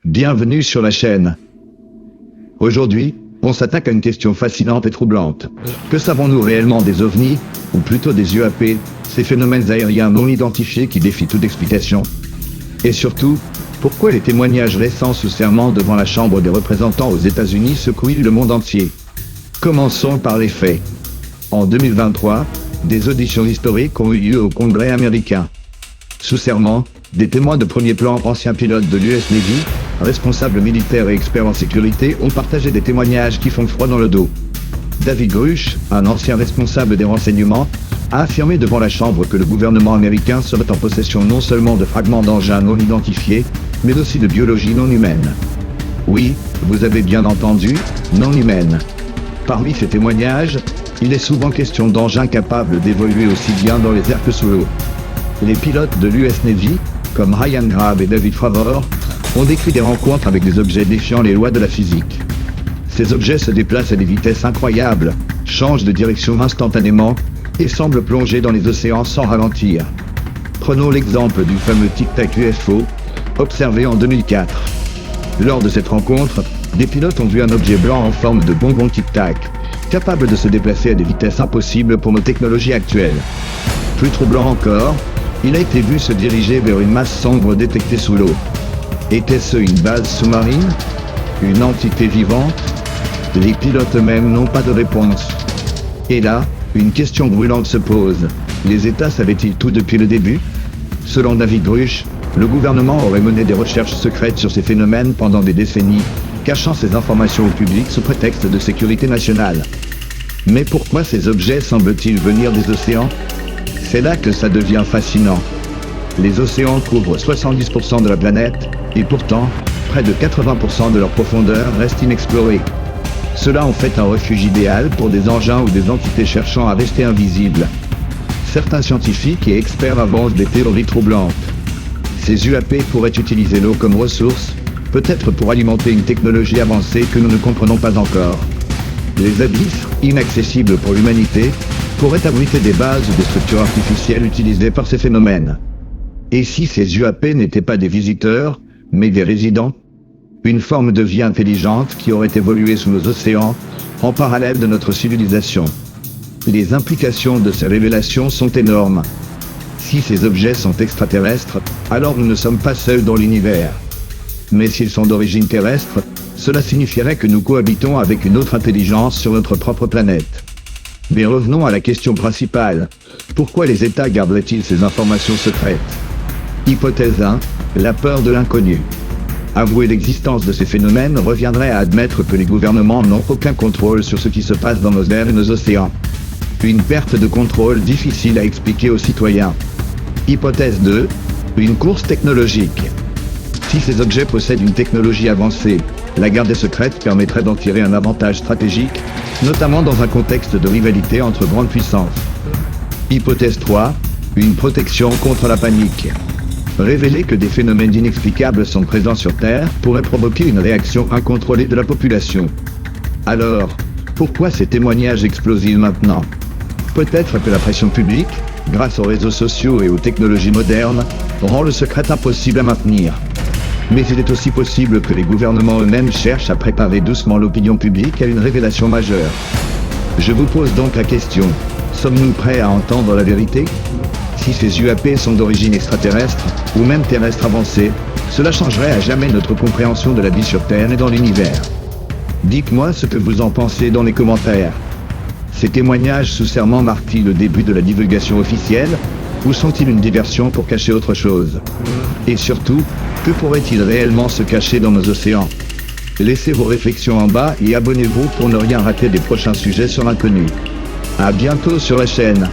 Bienvenue sur la chaîne. Aujourd'hui, on s'attaque à une question fascinante et troublante. Que savons-nous réellement des ovnis, ou plutôt des UAP, ces phénomènes aériens non identifiés qui défient toute explication? Et surtout, pourquoi les témoignages récents sous serment devant la Chambre des représentants aux États-Unis secouent le monde entier? Commençons par les faits. En 2023, des auditions historiques ont eu lieu au Congrès américain. Sous serment, des témoins de premier plan, anciens pilotes de l'US Navy, responsables militaires et experts en sécurité, ont partagé des témoignages qui font froid dans le dos. David Grusch, un ancien responsable des renseignements, a affirmé devant la Chambre que le gouvernement américain serait en possession non seulement de fragments d'engins non identifiés, mais aussi de biologie non humaine. Oui, vous avez bien entendu, non humaine. Parmi ces témoignages, il est souvent question d'engins capables d'évoluer aussi bien dans les airs que sous l'eau. Les pilotes de l'US Navy, comme Ryan Graab et David Fravor, ont décrit des rencontres avec des objets défiant les lois de la physique. Ces objets se déplacent à des vitesses incroyables, changent de direction instantanément et semblent plonger dans les océans sans ralentir. Prenons l'exemple du fameux Tic Tac UFO, observé en 2004. Lors de cette rencontre, des pilotes ont vu un objet blanc en forme de bonbon Tic Tac, capable de se déplacer à des vitesses impossibles pour nos technologies actuelles. Plus troublant encore, il a été vu se diriger vers une masse sombre détectée sous l'eau. Était-ce une base sous-marine? Une entité vivante? Les pilotes eux-mêmes n'ont pas de réponse. Et là, une question brûlante se pose. Les États savaient-ils tout depuis le début? Selon David Grusch, le gouvernement aurait mené des recherches secrètes sur ces phénomènes pendant des décennies, cachant ces informations au public sous prétexte de sécurité nationale. Mais pourquoi ces objets semblent-ils venir des océans? C'est là que ça devient fascinant. Les océans couvrent 70% de la planète, et pourtant, près de 80% de leur profondeur reste inexplorée. Cela en fait un refuge idéal pour des engins ou des entités cherchant à rester invisibles. Certains scientifiques et experts avancent des théories troublantes. Ces UAP pourraient utiliser l'eau comme ressource, peut-être pour alimenter une technologie avancée que nous ne comprenons pas encore. Les abysses, inaccessibles pour l'humanité, pourraient abriter des bases ou des structures artificielles utilisées par ces phénomènes. Et si ces UAP n'étaient pas des visiteurs, mais des résidents? Une forme de vie intelligente qui aurait évolué sous nos océans, en parallèle de notre civilisation. Les implications de ces révélations sont énormes. Si ces objets sont extraterrestres, alors nous ne sommes pas seuls dans l'univers. Mais s'ils sont d'origine terrestre, cela signifierait que nous cohabitons avec une autre intelligence sur notre propre planète. Mais revenons à la question principale. Pourquoi les États garderaient-ils ces informations secrètes? Hypothèse 1. La peur de l'inconnu. Avouer l'existence de ces phénomènes reviendrait à admettre que les gouvernements n'ont aucun contrôle sur ce qui se passe dans nos airs et nos océans. Une perte de contrôle difficile à expliquer aux citoyens. Hypothèse 2. Une course technologique. Si ces objets possèdent une technologie avancée, la garde secrète permettrait d'en tirer un avantage stratégique, notamment dans un contexte de rivalité entre grandes puissances. Hypothèse 3. Une protection contre la panique. Révéler que des phénomènes inexplicables sont présents sur Terre pourrait provoquer une réaction incontrôlée de la population. Alors, pourquoi ces témoignages explosent-ils maintenant? Peut-être que la pression publique, grâce aux réseaux sociaux et aux technologies modernes, rend le secret impossible à maintenir. Mais il est aussi possible que les gouvernements eux-mêmes cherchent à préparer doucement l'opinion publique à une révélation majeure. Je vous pose donc la question, sommes-nous prêts à entendre la vérité? Si ces UAP sont d'origine extraterrestre, ou même terrestre avancée, cela changerait à jamais notre compréhension de la vie sur Terre et dans l'univers. Dites-moi ce que vous en pensez dans les commentaires. Ces témoignages sous serment marquent-ils le début de la divulgation officielle, ou sont-ils une diversion pour cacher autre chose? Et surtout, que pourrait-il réellement se cacher dans nos océans? Laissez vos réflexions en bas et abonnez-vous pour ne rien rater des prochains sujets sur l'inconnu. À bientôt sur la chaîne.